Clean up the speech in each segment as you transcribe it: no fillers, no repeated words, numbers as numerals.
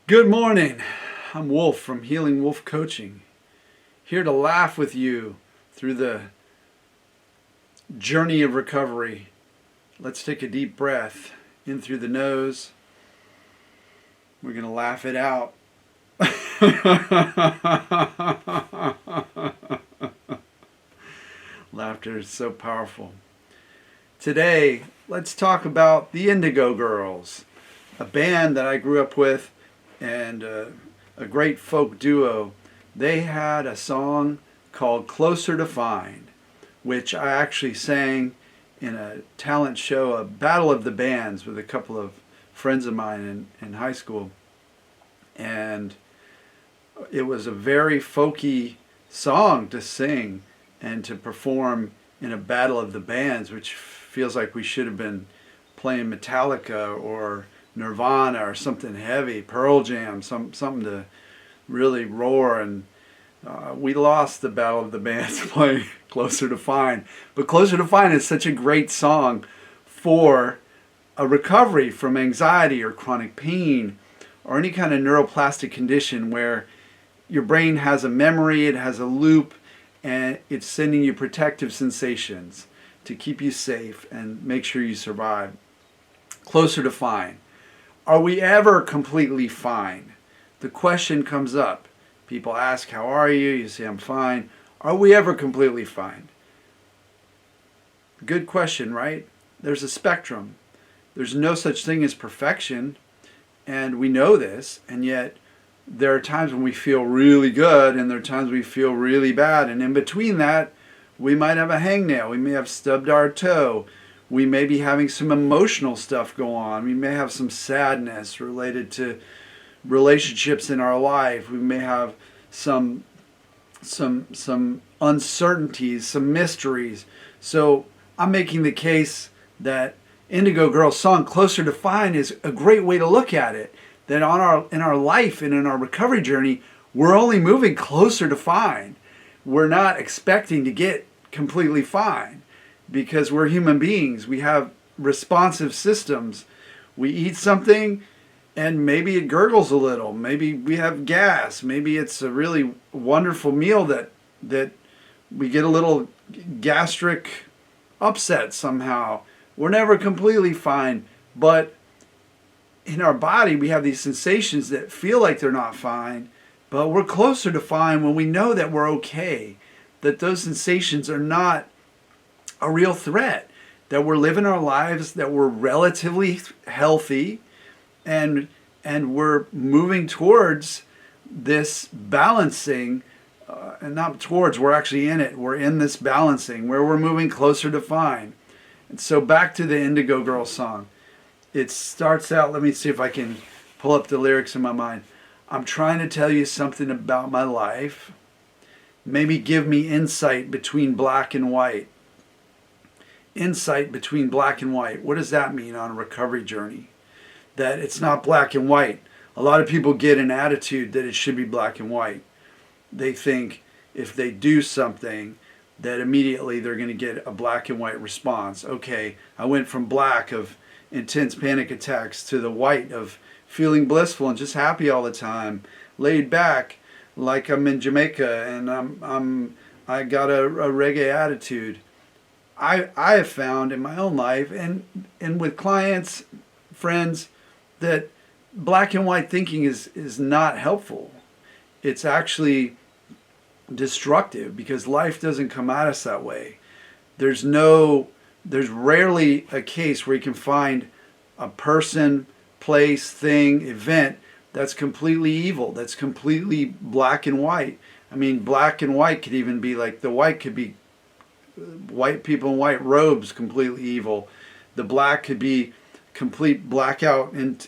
Good morning. I'm Wolf from Healing Wolf Coaching, here to laugh with you through the journey of recovery. Let's take a deep breath in through the nose. We're going to laugh it out. Laughter is so powerful. Today, let's talk about the Indigo Girls, a band that I grew up with and a great folk duo. They had a song called Closer to Find, which I actually sang in a talent show, a battle of the bands with a couple of friends of mine in high school. And it was a very folky song to sing and to perform in a battle of the bands, which feels like we should have been playing Metallica or Nirvana or something heavy, Pearl Jam, something to really roar. And we lost the battle of the bands playing Closer to Find. But Closer to Find is such a great song for a recovery from anxiety or chronic pain or any kind of neuroplastic condition where your brain has a memory, it has a loop, and it's sending you protective sensations to keep you safe and make sure you survive. Closer to Find. Are we ever completely fine? The question comes up. People ask, how are you? You say, I'm fine. Are we ever completely fine? Good question, right? There's a spectrum. There's no such thing as perfection, and we know this, and yet there are times when we feel really good, and there are times we feel really bad, and in between that, we might have a hangnail, we may have stubbed our toe, we may be having some emotional stuff go on, we may have some sadness related to relationships in our life, we may have some uncertainties, some mysteries. So I'm making the case that Indigo Girls' song Closer to Find is a great way to look at it. That in our life and in our recovery journey, we're only moving closer to find. We're not expecting to get completely fine because we're human beings. We have responsive systems. We eat something and maybe it gurgles a little. Maybe we have gas. Maybe it's a really wonderful meal that we get a little gastric upset somehow. We're never completely fine, but in our body we have these sensations that feel like they're not fine, but we're closer to fine when we know that we're okay, that those sensations are not a real threat, that we're living our lives, that we're relatively healthy, and we're moving towards this balancing, and not towards, we're actually in it, we're in this balancing where we're moving closer to fine. And so back to the Indigo Girls song. It starts out, let me see if I can pull up the lyrics in my mind. I'm trying to tell you something about my life. Maybe give me insight between black and white. Insight between black and white. What does that mean on a recovery journey? That it's not black and white. A lot of people get an attitude that it should be black and white. They think if they do something that immediately they're going to get a black and white response. Okay, I went from black of intense panic attacks to the white of feeling blissful and just happy all the time, laid back like I'm in Jamaica and I got a reggae attitude. I have found in my own life and with clients, friends, that black and white thinking is not helpful. It's actually destructive because life doesn't come at us that way. There's rarely a case where you can find a person, place, thing, event that's completely evil, that's completely black and white. I mean, black and white could even be like, the white could be white people in white robes, completely evil. The black could be complete blackout in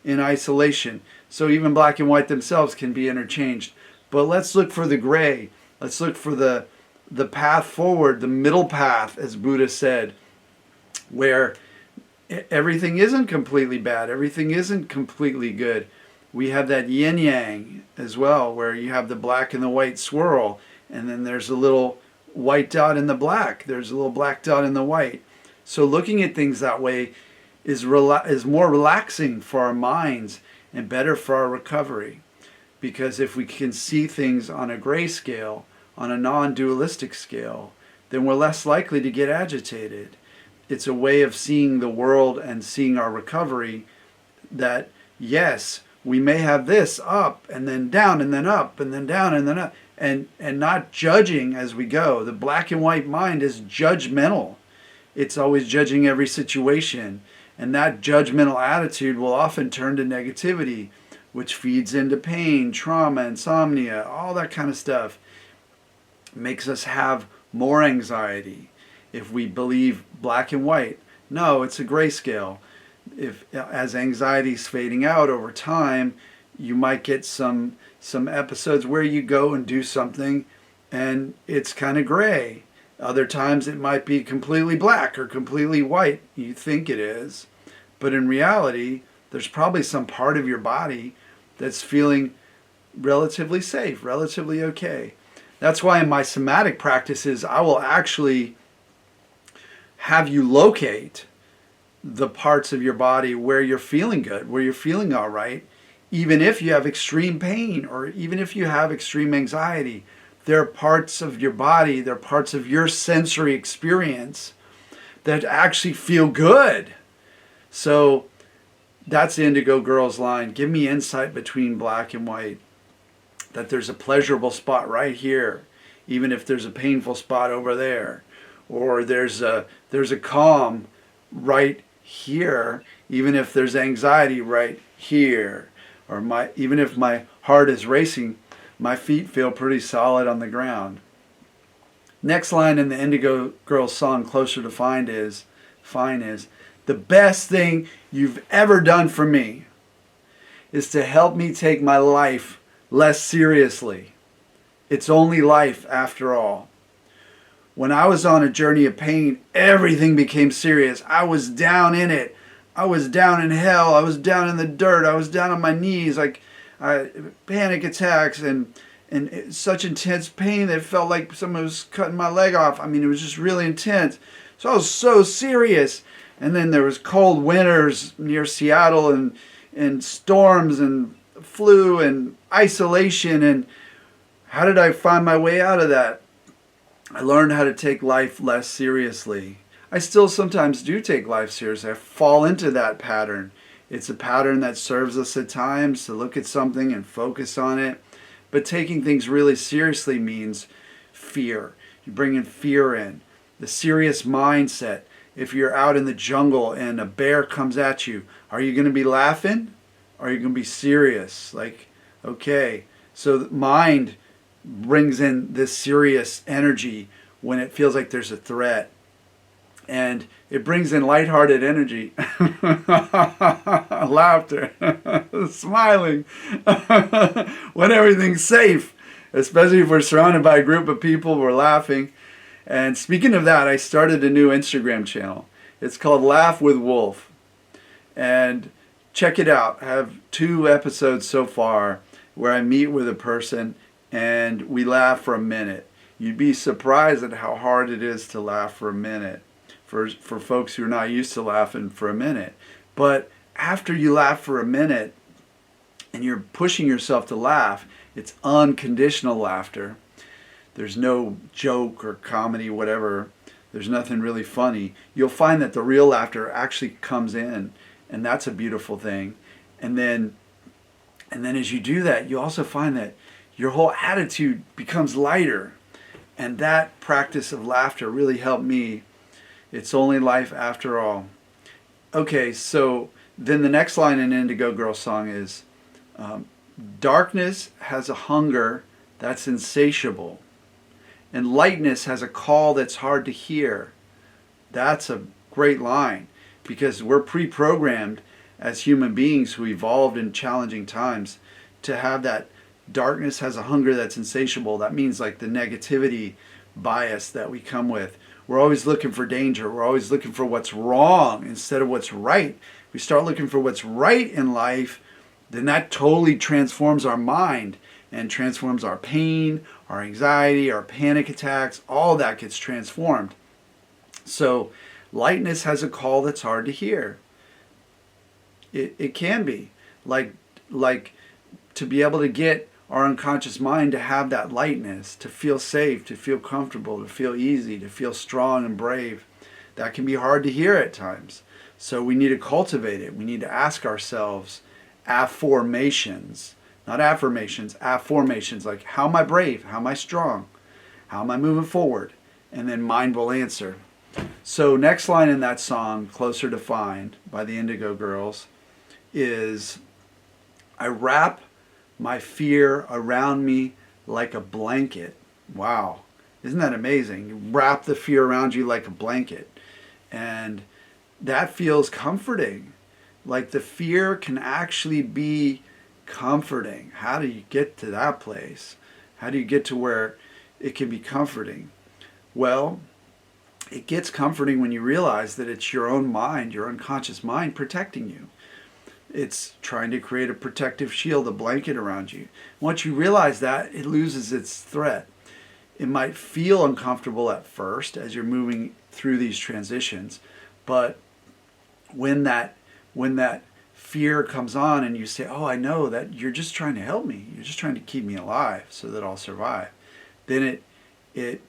isolation. So even black and white themselves can be interchanged. But let's look for the gray. Let's look for the path forward, the middle path, as Buddha said, where everything isn't completely bad, everything isn't completely good. We have that yin yang as well, where you have the black and the white swirl, and then there's a little white dot in the black, there's a little black dot in the white. So looking at things that way is more relaxing for our minds, and better for our recovery. Because if we can see things on a gray scale, on a non-dualistic scale, then we're less likely to get agitated. It's a way of seeing the world and seeing our recovery that, yes, we may have this up and then down and then up and then down and then up, and not judging as we go. The black and white mind is judgmental. It's always judging every situation. And that judgmental attitude will often turn to negativity, which feeds into pain, trauma, insomnia, all that kind of stuff. Makes us have more anxiety. If we believe black and white, no, it's a grayscale. If as anxiety's fading out over time, you might get some episodes where you go and do something and it's kind of gray. Other times it might be completely black or completely white. You think it is, but in reality, there's probably some part of your body that's feeling relatively safe, relatively okay. That's why in my somatic practices, I will actually have you locate the parts of your body where you're feeling good, where you're feeling all right, even if you have extreme pain or even if you have extreme anxiety. There are parts of your body, there are parts of your sensory experience that actually feel good. So that's the Indigo Girls line. Give me insight between black and white. That there's a pleasurable spot right here, even if there's a painful spot over there. Or there's a calm right here, even if there's anxiety right here. Or even if my heart is racing, my feet feel pretty solid on the ground. Next line in the Indigo Girls song, Closer to Fine is, the best thing you've ever done for me is to help me take my life less seriously. It's only life after all. When I was on a journey of pain, everything became serious. I was down in it. I was down in hell. I was down in the dirt. I was down on my knees, like panic attacks and such intense pain that it felt like someone was cutting my leg off. I mean, it was just really intense. So I was so serious. And then there was cold winters near Seattle and storms and flu and isolation. And how did I find my way out of that? I learned how to take life less seriously. I still sometimes do take life seriously. I fall into that pattern. It's a pattern that serves us at times to look at something and focus on it. But taking things really seriously means fear. You bring in fear in. The serious mindset. If you're out in the jungle and a bear comes at you, are you going to be laughing? Or are you going to be serious? Like, okay. So the mind brings in this serious energy when it feels like there's a threat. And it brings in lighthearted energy, laughter, smiling, when everything's safe, especially if we're surrounded by a group of people, we're laughing. And speaking of that, I started a new Instagram channel. It's called Laugh with Wolf. And check it out. I have 2 episodes so far where I meet with a person and we laugh for a minute. You'd be surprised at how hard it is to laugh for a minute. For folks who are not used to laughing for a minute. But after you laugh for a minute and you're pushing yourself to laugh, it's unconditional laughter. There's no joke or comedy, whatever. There's nothing really funny. You'll find that the real laughter actually comes in, and that's a beautiful thing. And then as you do that, you also find that your whole attitude becomes lighter. And that practice of laughter really helped me. It's only life after all. Okay, so then the next line in Indigo Girls song is, darkness has a hunger that's insatiable, and lightness has a call that's hard to hear. That's a great line, because we're pre-programmed as human beings who evolved in challenging times to have that darkness has a hunger that's insatiable. That means like the negativity bias that we come with. We're always looking for danger. We're always looking for what's wrong instead of what's right. We start looking for what's right in life, then that totally transforms our mind and transforms our pain, our anxiety, our panic attacks. All that gets transformed. So lightness has a call that's hard to hear. It can be. Like like to be able to get our unconscious mind to have that lightness, to feel safe, to feel comfortable, to feel easy, to feel strong and brave. That can be hard to hear at times. So we need to cultivate it. We need to ask ourselves affirmations, not affirmations, affirmations, like how am I brave? How am I strong? How am I moving forward? And then mind will answer. So next line in that song, Closer to Find by the Indigo Girls, is I wrap my fear around me like a blanket. Wow. Isn't that amazing? You wrap the fear around you like a blanket. And that feels comforting. Like the fear can actually be comforting. How do you get to that place? How do you get to where it can be comforting? Well, it gets comforting when you realize that it's your own mind, your unconscious mind protecting you. It's trying to create a protective shield, a blanket around you. Once you realize that, it loses its threat. It might feel uncomfortable at first as you're moving through these transitions, but when that fear comes on and you say, oh, I know that you're just trying to help me, you're just trying to keep me alive so that I'll survive, then it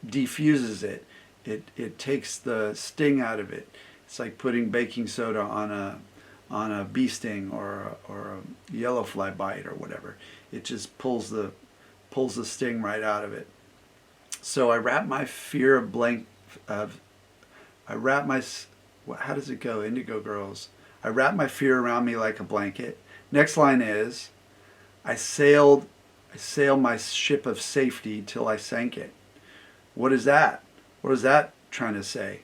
defuses it. It takes the sting out of it. It's like putting baking soda on a bee sting or a yellow fly bite or whatever. It just pulls the sting right out of it. So I wrap my fear of how does it go? Indigo Girls. I wrap my fear around me like a blanket. Next line is, I sail my ship of safety till I sank it. What is that? What is that trying to say?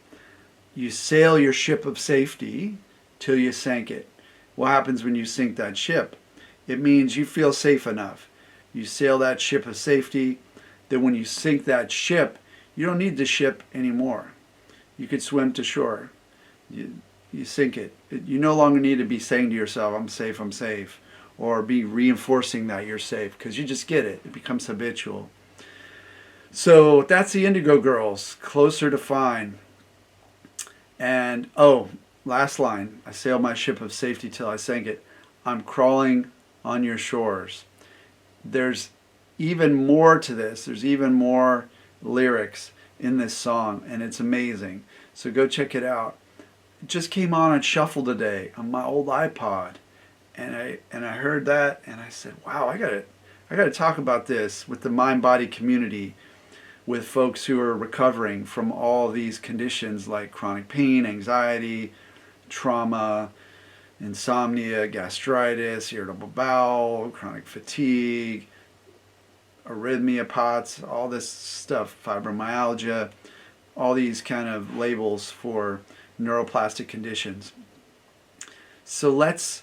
You sail your ship of safety till you sink it. What happens when you sink that ship? It means you feel safe enough. You sail that ship of safety, that when you sink that ship, you don't need the ship anymore. You could swim to shore. You sink it. You no longer need to be saying to yourself, I'm safe, or be reinforcing that you're safe, because you just get it. It becomes habitual. So that's the Indigo Girls, Closer to Find. And, last line, I sailed my ship of safety till I sank it. I'm crawling on your shores. There's even more to this. There's even more lyrics in this song, and it's amazing. So go check it out. It just came on shuffle today on my old iPod, and I heard that, and I said, wow, I gotta talk about this with the Mindbody community, with folks who are recovering from all these conditions like chronic pain, anxiety, trauma, insomnia, gastritis, irritable bowel, chronic fatigue, arrhythmia, POTS, all this stuff, fibromyalgia, all these kind of labels for neuroplastic conditions. So let's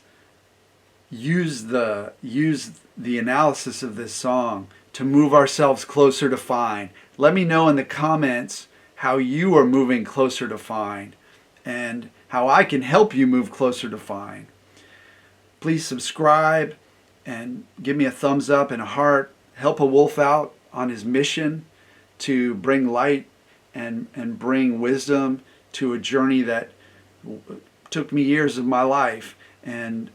use the analysis of this song to move ourselves closer to Find. Let me know in the comments how you are moving closer to Find and how I can help you move closer to Find. Please subscribe and give me a thumbs up and a heart. Help a wolf out on his mission to bring light and bring wisdom to a journey that took me years of my life, and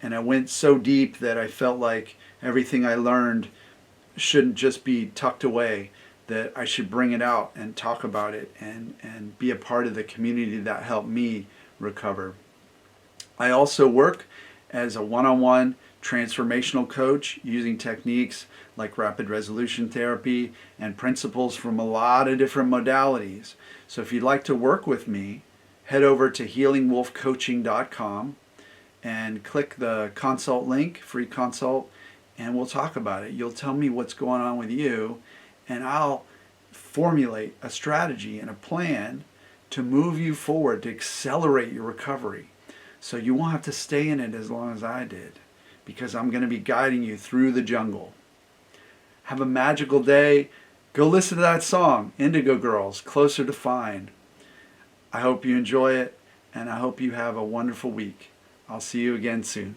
I went so deep that I felt like everything I learned shouldn't just be tucked away, that I should bring it out and talk about it and be a part of the community that helped me recover. I also work as a one-on-one transformational coach using techniques like rapid resolution therapy and principles from a lot of different modalities. So if you'd like to work with me, head over to healingwolfcoaching.com and click the consult link, free consult, and we'll talk about it. You'll tell me what's going on with you, and I'll formulate a strategy and a plan to move you forward, to accelerate your recovery. So you won't have to stay in it as long as I did, because I'm going to be guiding you through the jungle. Have a magical day. Go listen to that song, Indigo Girls, Closer to Find. I hope you enjoy it, and I hope you have a wonderful week. I'll see you again soon.